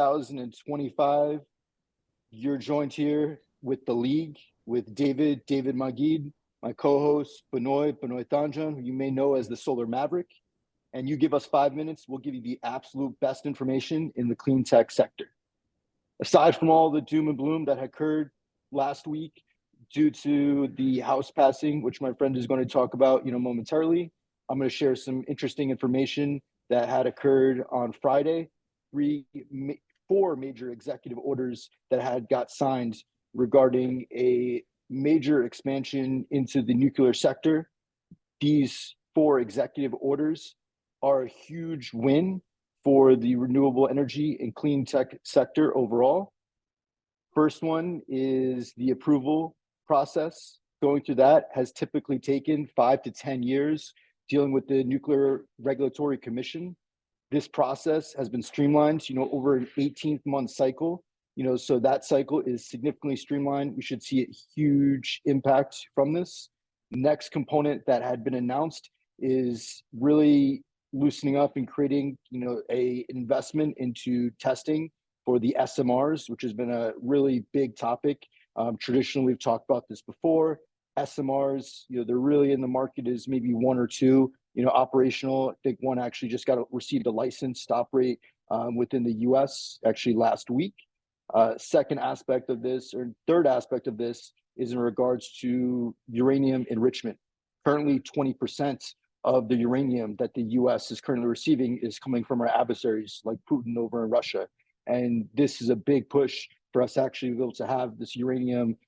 2025. You're joined here with the league, with David Magid, my co-host, Benoit Thanjan, who you may know as the Solar Maverick. And you give us 5 minutes, we'll give you the absolute best information in the clean tech sector. Aside from all the doom and gloom that occurred last week due to the House passing, which my friend is going to talk about, momentarily, I'm going to share some interesting information that had occurred on Friday. Four major executive orders that had got signed regarding a major expansion into the nuclear sector. These four executive orders are a huge win for the renewable energy and clean tech sector overall. First one is the approval process. Going through that has typically taken 5 to 10 years, dealing with the Nuclear Regulatory Commission. This process has been streamlined, over an 18-month cycle. So that cycle is significantly streamlined. We should see a huge impact from this. Next component that had been announced is really loosening up and creating, a investment into testing for the SMRs, which has been a really big topic. Traditionally, we've talked about this before. SMRs, they're really in the market is maybe one or two, operational. I think one actually just received a license to operate within the US actually last week. Second aspect of this, or third aspect of this, is in regards to uranium enrichment. Currently, 20% of the uranium that the US is currently receiving is coming from our adversaries like Putin over in Russia. And this is a big push for us to actually be able to have this uranium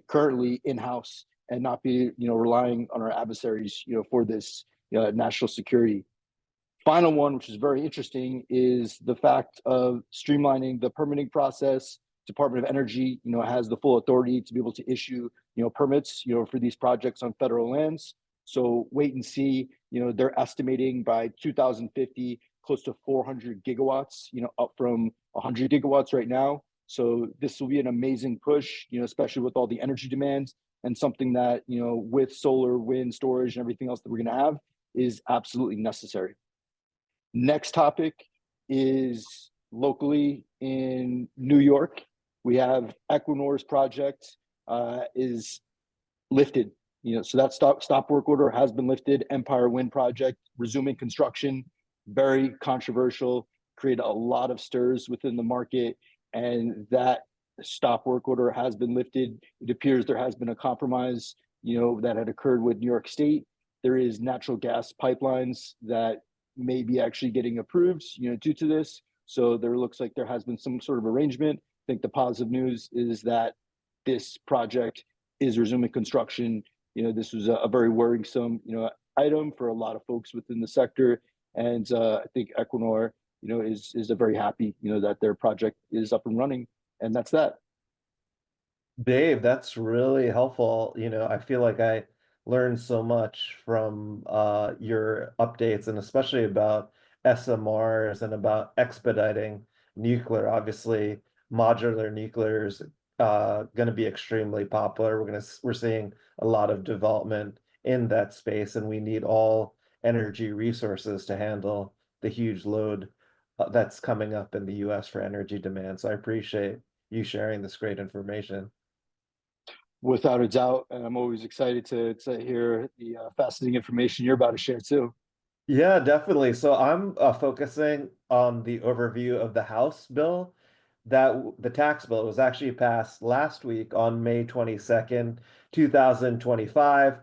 currently in-house and not be, relying on our adversaries, for this national security. Final one, which is very interesting, is the fact of streamlining the permitting process. Department of Energy, has the full authority to be able to issue, permits, for these projects on federal lands. So wait and see. They're estimating by 2050 close to 400 gigawatts, up from 100 gigawatts right now. So this will be an amazing push, especially with all the energy demands, and something that, with solar, wind, storage, and everything else that we're going to have is absolutely necessary. Next topic is locally in New York. We have Equinor's project is lifted. So that stop work order has been lifted. Empire Wind project resuming construction, very controversial, created a lot of stirs within the market, and that stop work order has been lifted. It appears there has been a compromise, that had occurred with New York State. There is natural gas pipelines that may be actually getting approved, due to this. So there looks like there has been some sort of arrangement. I think the positive news is that this project is resuming construction. This was a very worrisome, item for a lot of folks within the sector. And I think Equinor, is very happy, that their project is up and running. And that's that. Dave, that's really helpful. I feel like I learned so much from your updates, and especially about SMRs and about expediting nuclear. Obviously, modular nuclear is going to be extremely popular. We're seeing a lot of development in that space, and we need all energy resources to handle the huge load that's coming up in the US for energy demand. So I appreciate you sharing this great information. Without a doubt, and I'm always excited to hear the fascinating information you're about to share too. Yeah, definitely. So I'm focusing on the overview of the House bill. The tax bill was actually passed last week on May 22nd, 2025.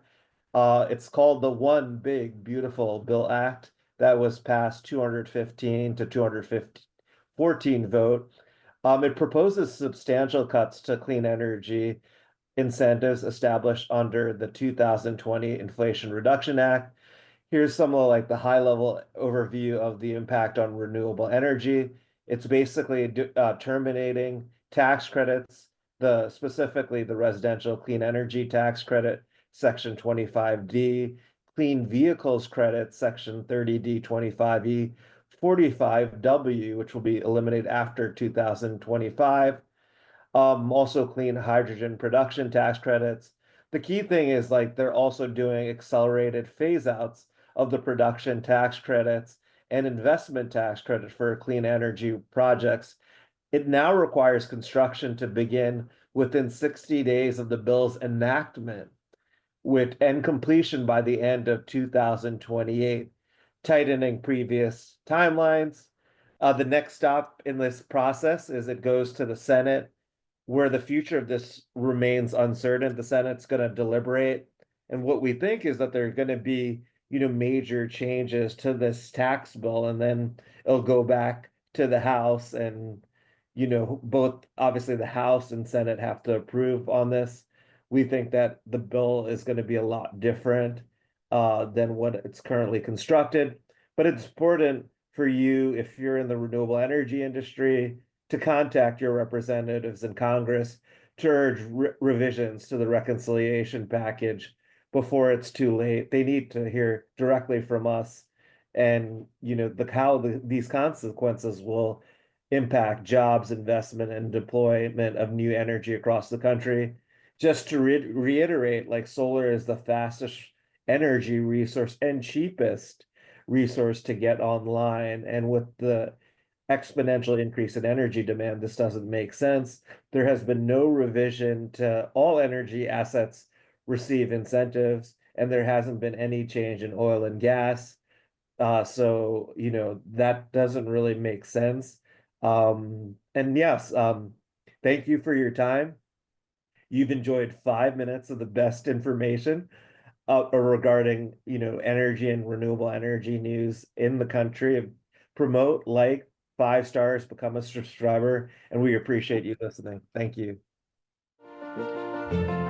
It's called the One Big Beautiful Bill Act. That was passed 215 to 214 vote. It proposes substantial cuts to clean energy incentives established under the 2020 Inflation Reduction Act. Here's some of the high level overview of the impact on renewable energy. It's basically terminating tax credits, specifically the residential clean energy tax credit, Section 25D, clean vehicles credit, Section 30D, 25E, 45W, which will be eliminated after 2025. Also clean hydrogen production tax credits. The key thing is they're also doing accelerated phase outs of the production tax credits and investment tax credit for clean energy projects. It now requires construction to begin within 60 days of the bill's enactment, with end completion by the end of 2028, tightening previous timelines. The next stop in this process is it goes to the Senate, where the future of this remains uncertain. The Senate's going to deliberate. And what we think is that there are going to be, major changes to this tax bill, and then it'll go back to the House, and, both obviously the House and Senate have to approve on this. We think that the bill is going to be a lot different than what it's currently constructed. But it's important for you, if you're in the renewable energy industry, to contact your representatives in Congress to urge revisions to the reconciliation package before it's too late. They need to hear directly from us, and these consequences will impact jobs, investment, and deployment of new energy across the country. Just to reiterate, like, solar is the fastest energy resource and cheapest resource to get online, and with the exponential increase in energy demand, this doesn't make sense. There has been no revision to all energy assets receive incentives, and there hasn't been any change in oil and gas. So, that doesn't really make sense. And yes, thank you for your time. You've enjoyed 5 minutes of the best information regarding, energy and renewable energy news in the country. Promote, like, 5 stars, become a subscriber, and we appreciate you listening. Thank you. Thank you.